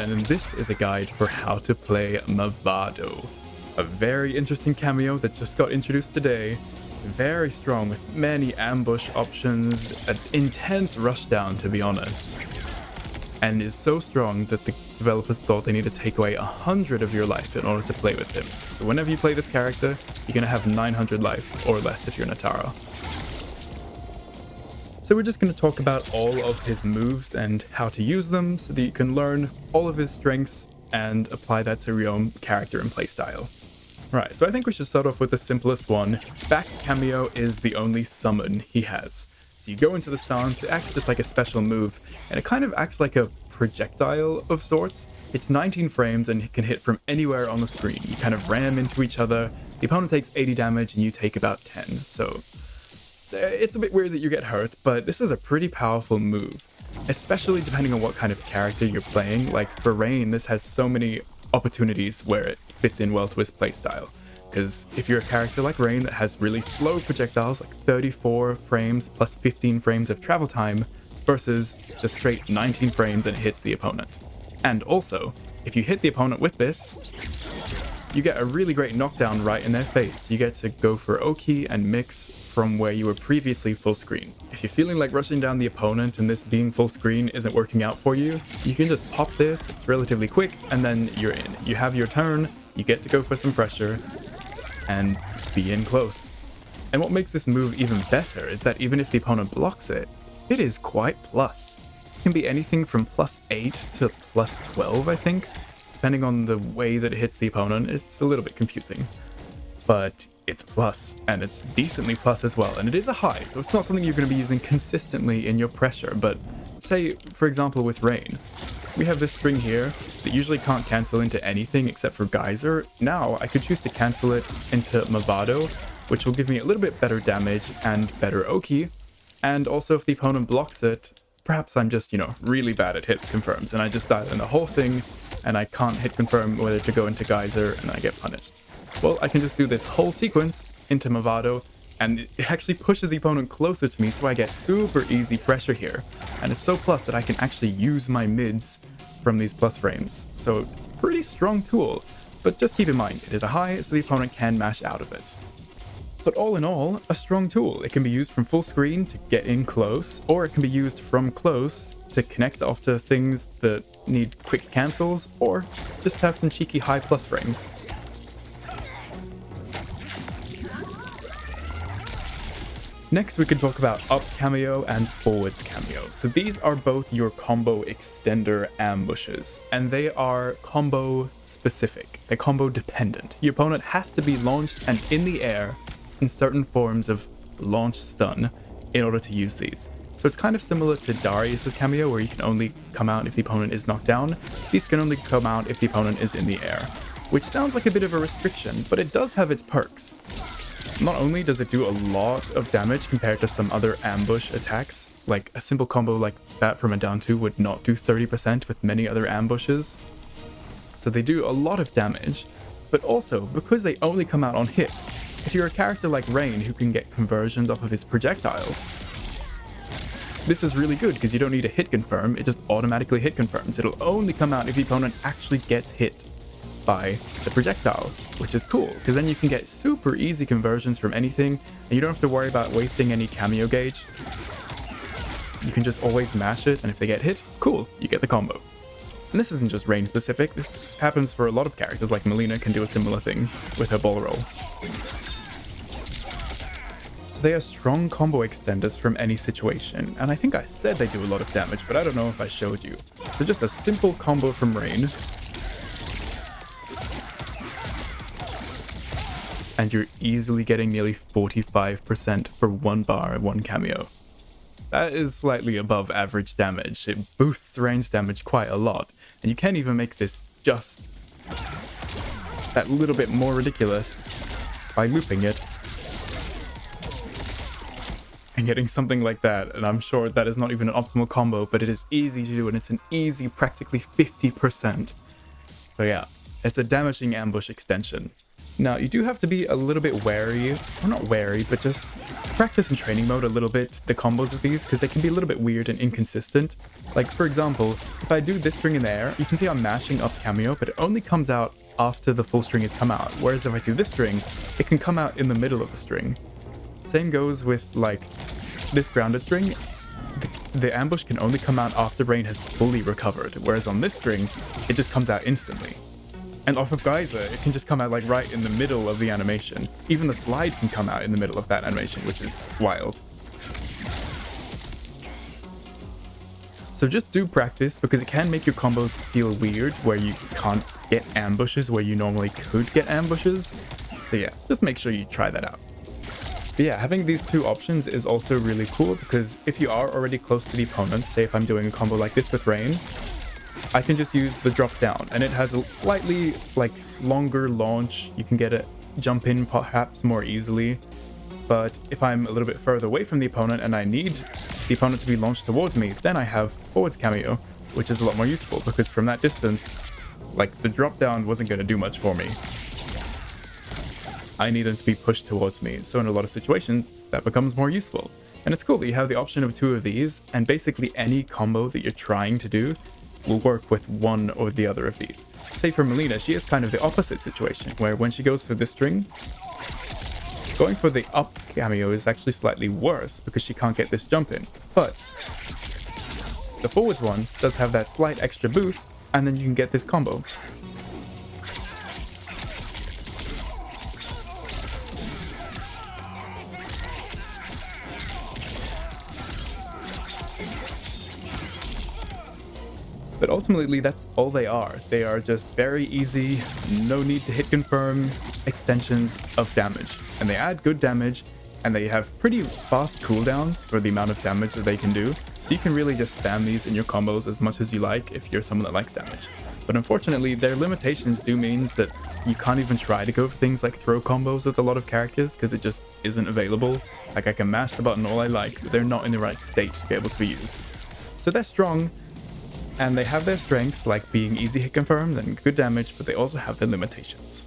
And this is a guide for how to play Mavado, a very interesting cameo that just got introduced today. Very strong with many ambush options, an intense rushdown to be honest, and is so strong that the developers thought they need to take away 100 of your life in order to play with him. So whenever you play this character, you're going to have 900 life or less if you're Natara. So we're just going to talk about all of his moves and how to use them so that you can learn all of his strengths and apply that to your own character and playstyle. Right, so I think we should start off with the simplest one. Back Kameo is the only summon he has. So you go into the stance, it acts just like a special move, and it kind of acts like a projectile of sorts. It's 19 frames and it can hit from anywhere on the screen. You kind of ram into each other, the opponent takes 80 damage and you take about 10, so it's a bit weird that you get hurt, but this is a pretty powerful move, especially depending on what kind of character you're playing. Like for Rain, this has so many opportunities where it fits in well to his playstyle. Because if you're a character like Rain that has really slow projectiles, like 34 frames plus 15 frames of travel time, versus the straight 19 frames and it hits the opponent. And also, if you hit the opponent with this, you get a really great knockdown right in their face. You get to go for Oki and mix from where you were previously full screen. If you're feeling like rushing down the opponent and this being full screen isn't working out for you, you can just pop this, it's relatively quick, and then you're in. You have your turn, you get to go for some pressure, and be in close. And what makes this move even better is that even if the opponent blocks it, it is quite plus. It can be anything from +8 to +12, I think. Depending on the way that it hits the opponent, it's a little bit confusing. But it's plus, and it's decently plus as well, and it is a high, so it's not something you're going to be using consistently in your pressure. But say, for example, with Rain, we have this string here that usually can't cancel into anything except for Geyser. Now I could choose to cancel it into Mavado, which will give me a little bit better damage and better Oki, and also if the opponent blocks it, perhaps I'm just, really bad at hit confirms, and I just dial in the whole thing, and I can't hit confirm whether to go into Geyser, and I get punished. Well, I can just do this whole sequence into Mavado, and it actually pushes the opponent closer to me, so I get super easy pressure here. And it's so plus that I can actually use my mids from these plus frames. So it's a pretty strong tool, but just keep in mind, it is a high, so the opponent can mash out of it. But all in all, a strong tool. It can be used from full screen to get in close, or it can be used from close to connect off to things that need quick cancels, or just have some cheeky high plus frames. Next, we can talk about up Kameo and forwards Kameo. So these are both your combo extender ambushes, and they are combo specific. They're combo dependent. Your opponent has to be launched and in the air in certain forms of launch stun in order to use these. So it's kind of similar to Darius's Kameo, where you can only come out if the opponent is knocked down. These can only come out if the opponent is in the air, which sounds like a bit of a restriction, but it does have its perks. Not only does it do a lot of damage compared to some other ambush attacks, like a simple combo like that from a down 2 would not do 30% with many other ambushes. So they do a lot of damage, but also because they only come out on hit, if you're a character like Rain who can get conversions off of his projectiles, this is really good because you don't need a hit confirm, it just automatically hit confirms. It'll only come out if the opponent actually gets hit by the projectile, which is cool because then you can get super easy conversions from anything and you don't have to worry about wasting any Kameo gauge. You can just always mash it, and if they get hit, cool, you get the combo. And this isn't just Rain specific, this happens for a lot of characters, like Mileena can do a similar thing with her ball roll. So they are strong combo extenders from any situation, and I think I said they do a lot of damage, but I don't know if I showed you. So just a simple combo from Rain, and you're easily getting nearly 45% for 1 bar, 1 Kameo. That is slightly above average damage. It boosts range damage quite a lot, and you can even make this just that little bit more ridiculous by looping it and getting something like that. And I'm sure that is not even an optimal combo, but it is easy to do, and it's an easy practically 50%. So yeah, it's a damaging ambush extension. Now, you do have to be a little bit wary, or not wary, but just practice in training mode a little bit the combos of these, because they can be a little bit weird and inconsistent. Like, for example, if I do this string in the air, you can see I'm mashing up Kameo, but it only comes out after the full string has come out, whereas if I do this string, it can come out in the middle of the string. Same goes with, like, this grounded string. The ambush can only come out after Rain has fully recovered, whereas on this string, it just comes out instantly. And off of Geyser, it can just come out like right in the middle of the animation. Even the slide can come out in the middle of that animation, which is wild. So just do practice, because it can make your combos feel weird where you can't get ambushes where you normally could get ambushes. So yeah, just make sure you try that out. But yeah, having these two options is also really cool, because if you are already close to the opponent, say if I'm doing a combo like this with Rain, I can just use the drop down, and it has a slightly like longer launch. You can get a jump in perhaps more easily. But if I'm a little bit further away from the opponent and I need the opponent to be launched towards me, then I have forwards Kameo, which is a lot more useful, because from that distance, like, the drop down wasn't going to do much for me. I need them to be pushed towards me, so in a lot of situations, that becomes more useful. And it's cool that you have the option of two of these, and basically any combo that you're trying to do will work with one or the other of these. Say for Mileena, she is kind of the opposite situation, where when she goes for this string, going for the up Kameo is actually slightly worse because she can't get this jump in. But the forwards one does have that slight extra boost, and then you can get this combo. But ultimately, that's all they are. They are just very easy, no need to hit confirm extensions of damage. And they add good damage, and they have pretty fast cooldowns for the amount of damage that they can do. So you can really just spam these in your combos as much as you like if you're someone that likes damage. But unfortunately, their limitations do means that you can't even try to go for things like throw combos with a lot of characters, because it just isn't available. Like, I can mash the button all I like, but they're not in the right state to be able to be used. So they're strong, and they have their strengths, like being easy hit confirms and good damage, but they also have their limitations.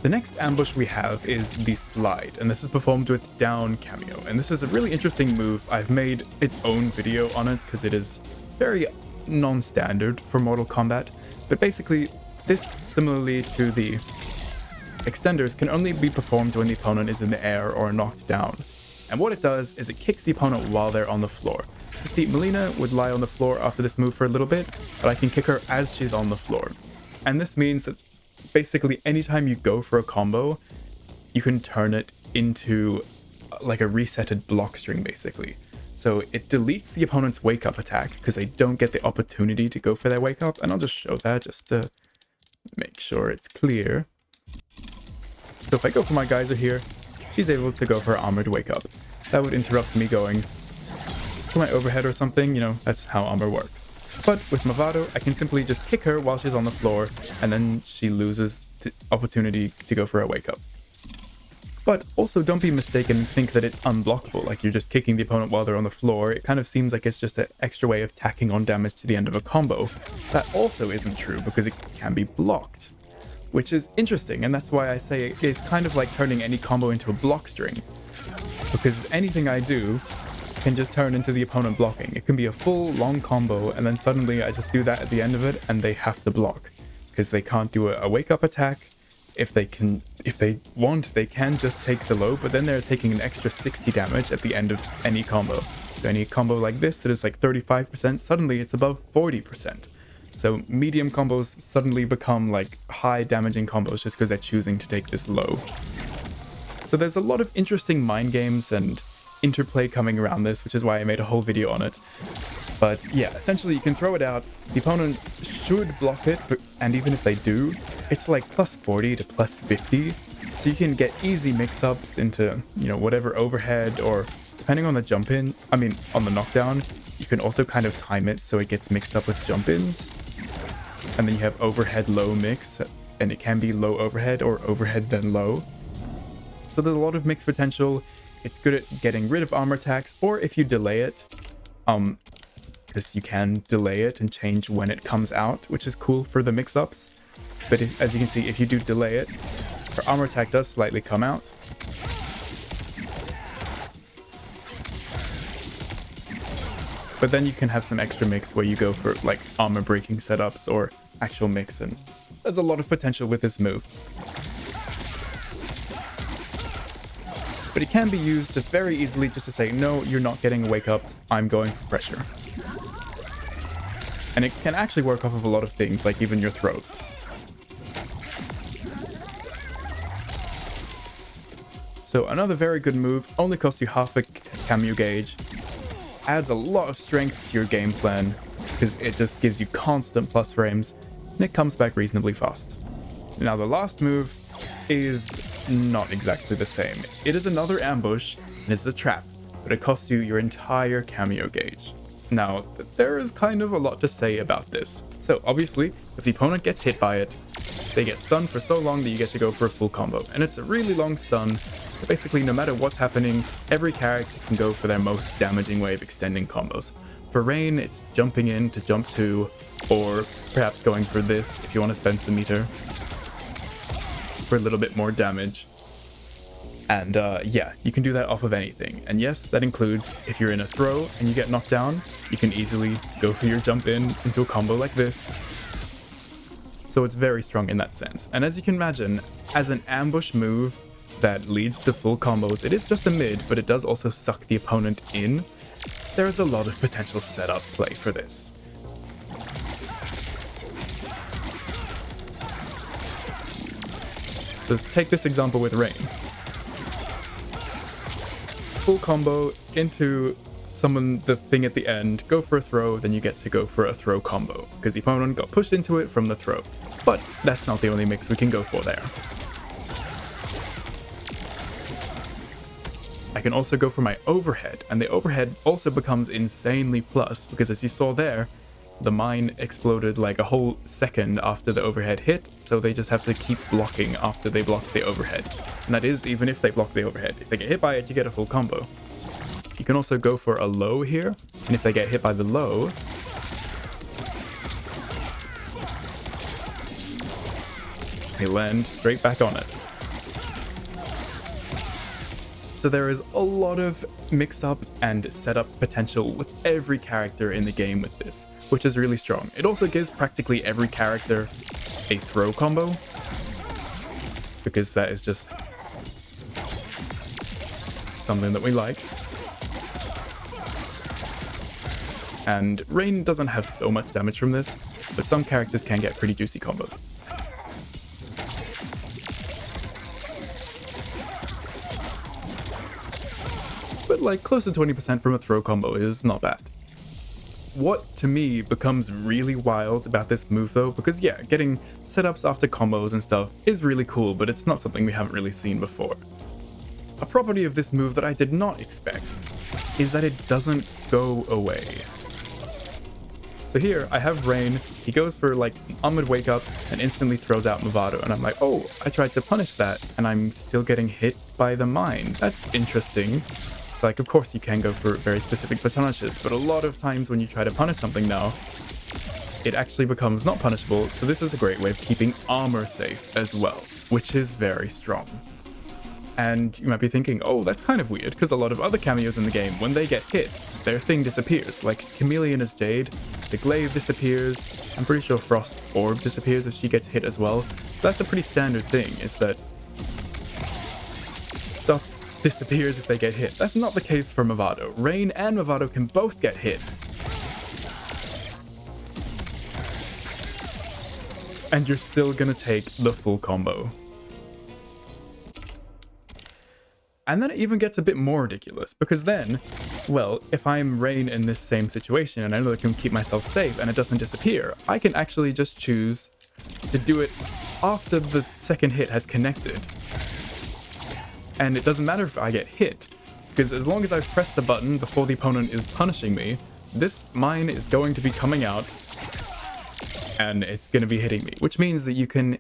The next ambush we have is the slide, and this is performed with down Kameo. And this is a really interesting move. I've made its own video on it because it is very non-standard for Mortal Kombat. But basically, this, similarly to the extenders, can only be performed when the opponent is in the air or knocked down. And what it does is it kicks the opponent while they're on the floor. So see, Mileena would lie on the floor after this move for a little bit, but I can kick her as she's on the floor. And this means that basically anytime you go for a combo, you can turn it into like a resetted block string, basically. So it deletes the opponent's wake up attack because they don't get the opportunity to go for their wake up. And I'll just show that just to make sure it's clear. So if I go for my Geyser here, she's able to go for her armored wake up. That would interrupt me going for my overhead or something, you know, that's how Armour works. But with Mavado, I can simply just kick her while she's on the floor, and then she loses the opportunity to go for a wake up. But also don't be mistaken and think that it's unblockable, like you're just kicking the opponent while they're on the floor. It kind of seems like it's just an extra way of tacking on damage to the end of a combo. That also isn't true, because it can be blocked, which is interesting, and that's why I say it's kind of like turning any combo into a block string, because anything I do can just turn into the opponent blocking. It can be a full long combo, and then suddenly I just do that at the end of it and they have to block because they can't do a wake up attack. If they want, they can just take the low, but then they're taking an extra 60 damage at the end of any combo. So any combo like this that is like 35%, suddenly it's above 40%. So medium combos suddenly become like high damaging combos just because they're choosing to take this low. So there's a lot of interesting mind games and interplay coming around this, which is why I made a whole video on it. But yeah, essentially you can throw it out, the opponent should block it, and even if they do, it's like plus 40 to plus 50, so you can get easy mix-ups into, you know, whatever overhead, or depending on the jump-in, on the knockdown, you can also kind of time it so it gets mixed up with jump-ins. And then you have overhead low mix, and it can be low overhead or overhead then low. So there's a lot of mix potential. It's good at getting rid of armor attacks, or if you delay it, because you can delay it and change when it comes out, which is cool for the mix-ups. But as you can see, if you do delay it, Her armor attack does slightly come out. But then you can have some extra mix where you go for like armor breaking setups or actual mix, and there's a lot of potential with this move. But it can be used just very easily just to say, no, you're not getting wake ups, I'm going for pressure. And it can actually work off of a lot of things, like even your throws. So another very good move, only costs you half a Kameo gauge, adds a lot of strength to your game plan, because it just gives you constant plus frames, and it comes back reasonably fast. Now the last move is not exactly the same. It is another ambush, and it's a trap, but it costs you your entire Kameo gauge. Now, there is kind of a lot to say about this. So obviously, if the opponent gets hit by it, they get stunned for so long that you get to go for a full combo. And it's a really long stun. But basically, no matter what's happening, every character can go for their most damaging way of extending combos. For Rain, it's jumping in to jump 2, or perhaps going for this if you want to spend some meter for a little bit more damage. And yeah, you can do that off of anything. And yes, that includes if you're in a throw and you get knocked down, you can easily go for your jump in into a combo like this. So it's very strong in that sense. And as you can imagine, as an ambush move that leads to full combos, it is just a mid, but it does also suck the opponent in. There is a lot of potential setup play for this. So let's take this example with Rain. Full combo into the thing at the end, go for a throw, then you get to go for a throw combo, because the opponent got pushed into it from the throw. But that's not the only mix we can go for there. I can also go for my overhead, and the overhead also becomes insanely plus, because as you saw there, the mine exploded like a whole second after the overhead hit, so they just have to keep blocking after they block the overhead. And that is even if they block the overhead. If they get hit by it, you get a full combo. You can also go for a low here, and if they get hit by the low, they land straight back on it. So there is a lot of mix-up and setup potential with every character in the game with this, which is really strong. It also gives practically every character a throw combo, because that is just something that we like. And Rain doesn't have so much damage from this, but some characters can get pretty juicy combos. But like close to 20% from a throw combo is not bad. What to me becomes really wild about this move though, because yeah, getting setups after combos and stuff is really cool, but it's not something we haven't really seen before. A property of this move that I did not expect is that it doesn't go away. So here I have Rain, he goes for like Armored Wake Up and instantly throws out Mavado, and I'm like, oh, I tried to punish that and I'm still getting hit by the mine. That's interesting. Like, of course you can go for very specific punishes, but a lot of times when you try to punish something now, it actually becomes not punishable, so this is a great way of keeping armor safe as well, which is very strong. And you might be thinking, oh, that's kind of weird, because a lot of other cameos in the game, when they get hit, their thing disappears. Like Chameleon's Jade, the glaive disappears, I'm pretty sure Frost Orb disappears if she gets hit as well. That's a pretty standard thing, is that stuff disappears if they get hit. That's not the case for Mavado. Rain and Mavado can both get hit. And you're still gonna take the full combo. And then it even gets a bit more ridiculous, because then, well, if I'm Rain in this same situation and I know I can keep myself safe and it doesn't disappear, I can actually just choose to do it after the second hit has connected. And it doesn't matter if I get hit, because as long as I've pressed the button before the opponent is punishing me, this mine is going to be coming out and it's going to be hitting me, which means that you can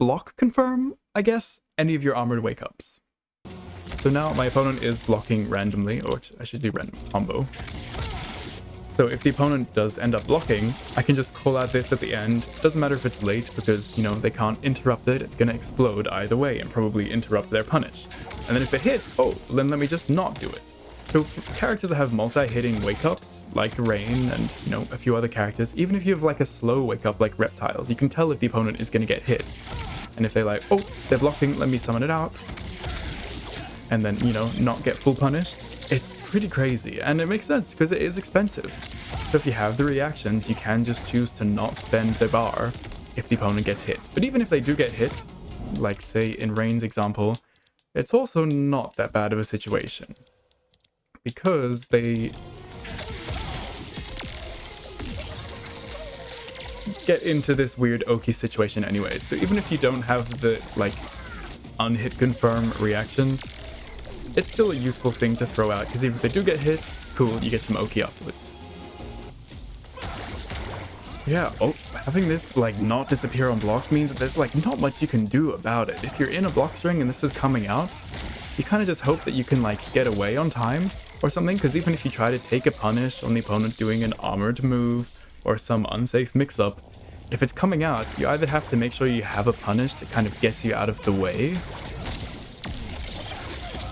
block confirm, I guess, any of your Armored Wake Ups. So now my opponent is blocking randomly, or I should do random combo. So if the opponent does end up blocking, I can just call out this at the end. Doesn't matter if it's late because, you know, they can't interrupt it. It's going to explode either way and probably interrupt their punish. And then if it hits, oh, then let me just not do it. So for characters that have multi-hitting wake-ups, like Rain and, you know, a few other characters, even if you have like a slow wake-up like Reptiles, you can tell if the opponent is going to get hit. And if they're like, oh, they're blocking, let me summon it out. And then, you know, not get full punished. It's pretty crazy, and it makes sense because it is expensive. So if you have the reactions, you can just choose to not spend the bar if the opponent gets hit. But even if they do get hit, like say in Rain's example, it's also not that bad of a situation. Because they get into this weird Oki situation anyway. So even if you don't have the, like, unhit confirm reactions, it's still a useful thing to throw out, because if they do get hit, cool, you get some Oki afterwards. Yeah, oh, having this, like, not disappear on block means that there's, like, not much you can do about it. If you're in a block string and this is coming out, you kind of just hope that you can, like, get away on time or something, because even if you try to take a punish on the opponent doing an armored move or some unsafe mix-up, if it's coming out, you either have to make sure you have a punish that kind of gets you out of the way.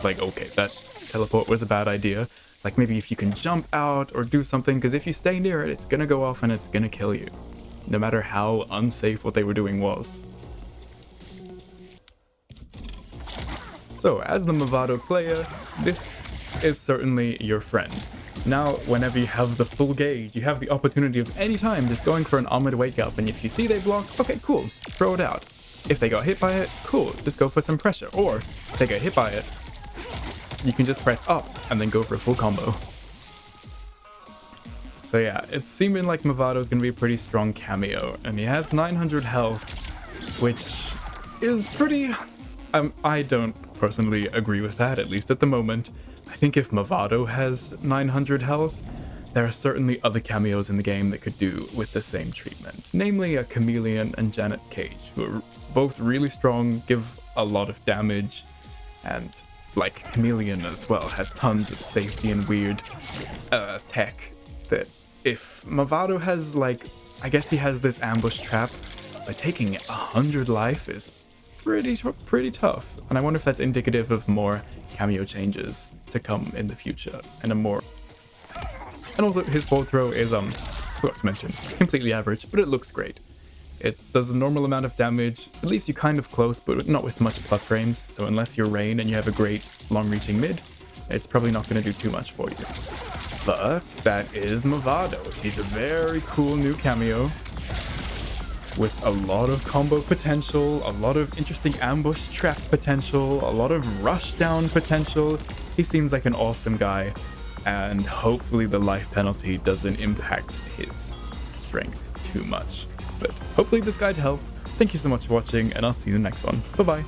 Like, okay, that teleport was a bad idea. Like, maybe if you can jump out or do something, because if you stay near it, it's gonna go off and it's gonna kill you. No matter how unsafe what they were doing was. So, as the Mavado player, this is certainly your friend. Now, whenever you have the full gauge, you have the opportunity of any time just going for an armored wake up, and if you see they block, okay, cool, throw it out. If they got hit by it, cool, just go for some pressure. Or, if they get hit by it, you can just press up and then go for a full combo. So yeah, it's seeming like Mavado is going to be a pretty strong Kameo, and he has 900 health, which is pretty... I don't personally agree with that, at least at the moment. I think if Mavado has 900 health, there are certainly other Kameos in the game that could do with the same treatment. Namely a Chameleon and Janet Cage, who are both really strong, give a lot of damage, and like Chameleon as well has tons of safety and weird tech that if Mavado has, like, I guess he has this ambush trap, but taking 100 life is pretty tough. And I wonder if that's indicative of more Kameo changes to come in the future and a more... And also his full throw is, forgot to mention, completely average, but it looks great. It does a normal amount of damage, it leaves you kind of close, but not with much plus frames, so unless you're Rain and you have a great long-reaching mid, it's probably not going to do too much for you. But that is Mavado. He's a very cool new Kameo, with a lot of combo potential, a lot of interesting ambush trap potential, a lot of rushdown potential. He seems like an awesome guy, and hopefully the life penalty doesn't impact his strength too much. But hopefully this guide helped. Thank you so much for watching, and I'll see you in the next one. Bye bye.